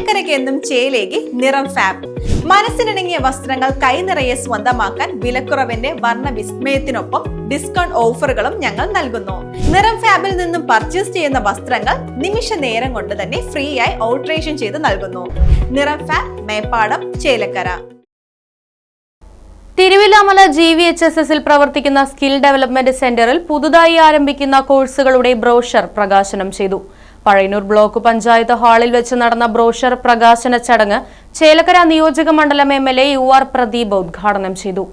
ചേലക്കരയ്ക്ക് എന്നും ചേലേക്ക് നിറം ഫാബ്. മനസ്സിനിണങ്ങിയ വസ്ത്രങ്ങൾ കൈനിറയെ സ്വന്തമാക്കാൻ വിലക്കുറവിന്റെ വർണ്ണ വിസ്മയത്തിനൊപ്പം ഡിസ്കൗണ്ട് ഓഫറുകളും ഞങ്ങൾ നൽകുന്നു. നിറം ഫാബിൽ നിന്നും പർച്ചേസ് ചെയ്യുന്ന വസ്ത്രങ്ങൾ നിമിഷ നേരം കൊണ്ട് തന്നെ ഫ്രീ ആയി ഓൾട്ടറേഷൻ ചെയ്ത് നൽകുന്നു. നിറം ഫാബ്, മേപ്പാടം, ചേലക്കര. തിരുവില്ലാമല GVHSSൽ പ്രവർത്തിക്കുന്ന സ്കിൽ ഡെവലപ്മെന്റ് സെന്ററിൽ പുതുതായി ആരംഭിക്കുന്ന കോഴ്സുകളുടെ ബ്രോഷർ പ്രകാശനം ചെയ്തു. പഴയന്നൂർ ബ്ലോക്ക് പഞ്ചായത്ത് ഹാളിൽ വെച്ച് നടന്ന ബ്രോഷർ പ്രകാശന ചടങ്ങ് ചേലക്കര നിയോജക മണ്ഡലം MLA UR പ്രദീപ് ഉദ്ഘാടനം ചെയ്തു.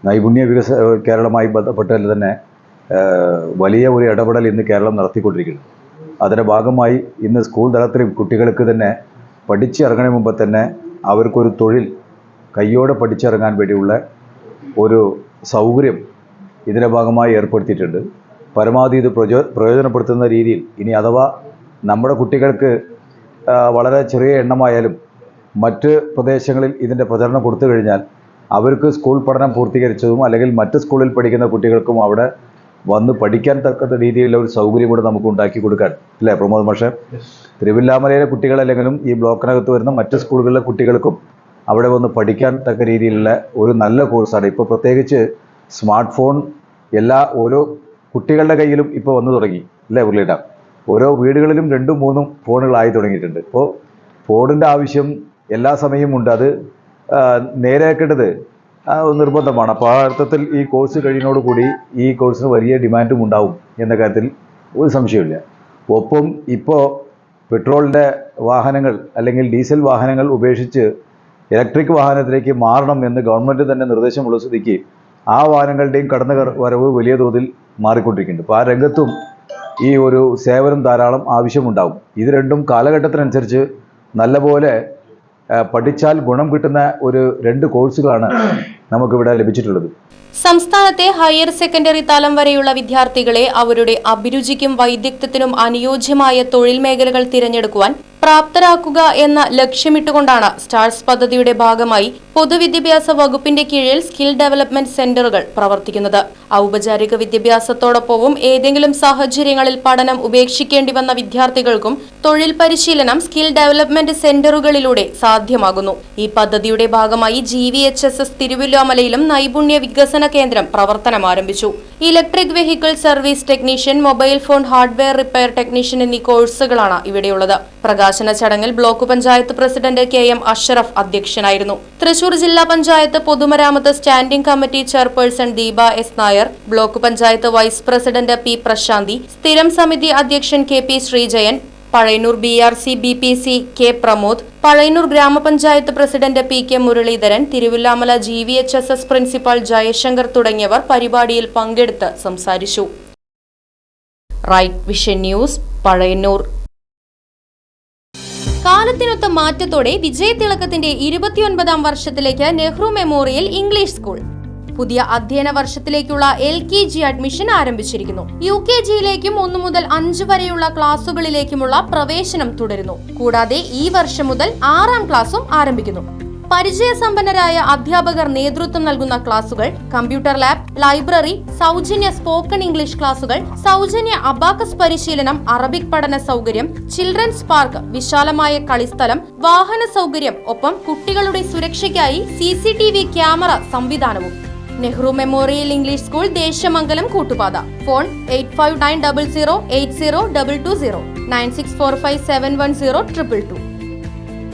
നൈപുണ്യ വികസന കേരളമായി ബന്ധപ്പെട്ടാൽ തന്നെ വലിയ ഒരു ഇടപെടൽ ഇന്ന് കേരളം നടത്തിക്കൊണ്ടിരിക്കുന്നു. അതിൻ്റെ ഭാഗമായി ഇന്ന് സ്കൂൾ തലത്തിലും കുട്ടികൾക്ക് തന്നെ പഠിച്ചിറങ്ങുന്നതിന് മുമ്പ് തന്നെ അവർക്കൊരു തൊഴിൽ കയ്യോടെ പഠിച്ചിറങ്ങാൻ വേണ്ടിയുള്ള ഒരു സൗകര്യം ഇതിൻ്റെ ഭാഗമായി ഏർപ്പെടുത്തിയിട്ടുണ്ട്. പരമാവധി ഇത് പ്രയോജനപ്പെടുത്തുന്ന രീതിയിൽ ഇനി അഥവാ നമ്മുടെ കുട്ടികൾക്ക് വളരെ ചെറിയ എണ്ണമായാലും മറ്റ് പ്രദേശങ്ങളിൽ ഇതിൻ്റെ പ്രചരണം കൊടുത്തു കഴിഞ്ഞാൽ അവർക്ക് സ്കൂൾ പഠനം പൂർത്തീകരിച്ചതും അല്ലെങ്കിൽ മറ്റ് സ്കൂളിൽ പഠിക്കുന്ന കുട്ടികൾക്കും അവിടെ വന്ന് പഠിക്കാൻ തക്ക രീതിയിലുള്ള ഒരു സൗകര്യം കൂടെ നമുക്ക് ഉണ്ടാക്കി കൊടുക്കാൻ, അല്ലേ പ്രമോദ് മാഷേ? തിരുവില്ലാമലയിലെ കുട്ടികളല്ലെങ്കിലും ഈ ബ്ലോക്കിനകത്ത് വരുന്ന മറ്റ് സ്കൂളുകളിലെ കുട്ടികൾക്കും അവിടെ വന്ന് പഠിക്കാൻ തക്ക രീതിയിലുള്ള ഒരു നല്ല കോഴ്സാണ്. ഇപ്പോൾ പ്രത്യേകിച്ച് സ്മാർട്ട് ഫോൺ ഓരോ കുട്ടികളുടെ കയ്യിലും ഇപ്പോൾ വന്നു തുടങ്ങി, അല്ലേ ഉരുളിയിട? ഓരോ വീടുകളിലും 2ഉം 3ഉം ഫോണുകളായി തുടങ്ങിയിട്ടുണ്ട്. ഇപ്പോൾ ഫോണിൻ്റെ ആവശ്യം എല്ലാ സമയവും ഉണ്ട്. അത് നേരെയാക്കേണ്ടത് നിർബന്ധമാണ്. അപ്പോൾ ആ അർത്ഥത്തിൽ ഈ കോഴ്സ് കഴിയുന്നതോടുകൂടി ഈ കോഴ്സിന് വലിയ ഡിമാൻഡും ഉണ്ടാവും എന്ന കാര്യത്തിൽ ഒരു സംശയമില്ല. ഒപ്പം ഇപ്പോൾ പെട്രോളിൻ്റെ വാഹനങ്ങൾ അല്ലെങ്കിൽ ഡീസൽ വാഹനങ്ങൾ ഉപേക്ഷിച്ച് ഇലക്ട്രിക് വാഹനത്തിലേക്ക് മാറണം എന്ന് ഗവൺമെൻറ് തന്നെ നിർദ്ദേശമുള്ള സ്ഥിതിക്ക് ആ വാഹനങ്ങളുടെയും കടന്നു വരവ് വലിയ തോതിൽ മാറിക്കൊണ്ടിരിക്കുന്നുണ്ട്. അപ്പോൾ ആ രംഗത്തും ഈ ഒരു സേവനം ധാരാളം ആവശ്യമുണ്ടാവും. ഇത് രണ്ടും കാലഘട്ടത്തിനനുസരിച്ച് നല്ലപോലെ പഠിച്ചാൽ ഗുണം കിട്ടുന്ന ഒരു 2 കോഴ്സുകളാണ് നമുക്കിവിടെ ലഭിച്ചിട്ടുള്ളത്. സംസ്ഥാനത്തെ ഹയർ സെക്കൻഡറി തലം വരെയുള്ള വിദ്യാർത്ഥികളെ അവരുടെ അഭിരുചിക്കും വൈദഗ്ധ്യത്തിനും അനുയോജ്യമായ തൊഴിൽ മേഖലകൾ തിരഞ്ഞെടുക്കുവാൻ പ്രാപ്തരാക്കുക എന്ന ലക്ഷ്യമിട്ടുകൊണ്ടാണ് സ്റ്റാർസ് പദ്ധതിയുടെ ഭാഗമായി പൊതുവിദ്യാഭ്യാസ വകുപ്പിന്റെ കീഴിൽ സ്കിൽ ഡെവലപ്മെന്റ് സെന്ററുകൾ പ്രവർത്തിക്കുന്നത്. ഔപചാരിക വിദ്യാഭ്യാസത്തോടൊപ്പവും ഏതെങ്കിലും സാഹചര്യങ്ങളിൽ പഠനം ഉപേക്ഷിക്കേണ്ടി വന്ന വിദ്യാർത്ഥികൾക്കും തൊഴിൽ പരിശീലനം സ്കിൽ ഡെവലപ്മെന്റ് സെന്ററുകളിലൂടെ സാധ്യമാകുന്നു. ഈ പദ്ധതിയുടെ ഭാഗമായി GVHSS തിരുവില്ലാമലയിലും നൈപുണ്യ വികസന കേന്ദ്രം പ്രവർത്തനം ആരംഭിച്ചു. Electric vehicle service technician, mobile phone hardware repair technician എന്നീ കോഴ്സുകളാണ് ഇവിടെയുള്ളത്. പ്രകാശന ചടങ്ങിൽ block panchayat president KM Ashraf അധ്യക്ഷനായിരുന്നു. തൃശൂർ ജില്ലാ പഞ്ചായത്ത് പൊതുമരാമത്ത് standing committee chairperson Deepa S Nair, block panchayat vice president P Prashanthi, സ്ഥിരം സമിതി അധ്യക്ഷൻ KP Sreejayan, Pazhayannur BRC BPC K Pramod, Pazhayannur ഗ്രാമപഞ്ചായത്ത് president PK Muraleedharan, Thiruvilwamala GVHSS principal Jayashankar തുടങ്ങിയവർ പരിപാടിയിൽ പങ്കെടുത്ത് സംസാരിച്ചു. Right vision news, Pazhayannur. കാലത്തിനൊത്ത മാറ്റത്തോടെ വിജയതിളക്കത്തിന്റെ 29ാം വർഷത്തിലേക്ക് നെഹ്റു മെമ്മോറിയൽ ഇംഗ്ലീഷ് സ്കൂൾ. പുതിയ അധ്യയന വർഷത്തിലേക്കുള്ള LKG അഡ്മിഷൻ ആരംഭിച്ചിരിക്കുന്നു. UKGയിലേക്കും 1 മുതൽ 5 വരെയുള്ള ക്ലാസുകളിലേക്കുമുള്ള പ്രവേശനം തുടരുന്നു. കൂടാതെ ഈ വർഷം മുതൽ 6ാം ക്ലാസും ആരംഭിക്കുന്നു. പരിചയസമ്പന്നരായ അധ്യാപകർ നേതൃത്വം നൽകുന്ന ക്ലാസുകൾ, കമ്പ്യൂട്ടർ ലാബ്, ലൈബ്രറി, സൗജന്യ സ്പോക്കൺ ഇംഗ്ലീഷ് ക്ലാസുകൾ, സൗജന്യ അബാക്കസ് പരിശീലനം, അറബിക് പഠന സൗകര്യം, ചിൽഡ്രൻസ് പാർക്ക്, വിശാലമായ കളിസ്ഥലം, വാഹന സൗകര്യം, ഒപ്പം കുട്ടികളുടെ സുരക്ഷയ്ക്കായി CCTV ക്യാമറ സംവിധാനവും. Nehru memorial English school, Desamangalam, Koottupatha. Phone 8590080220 9645710222.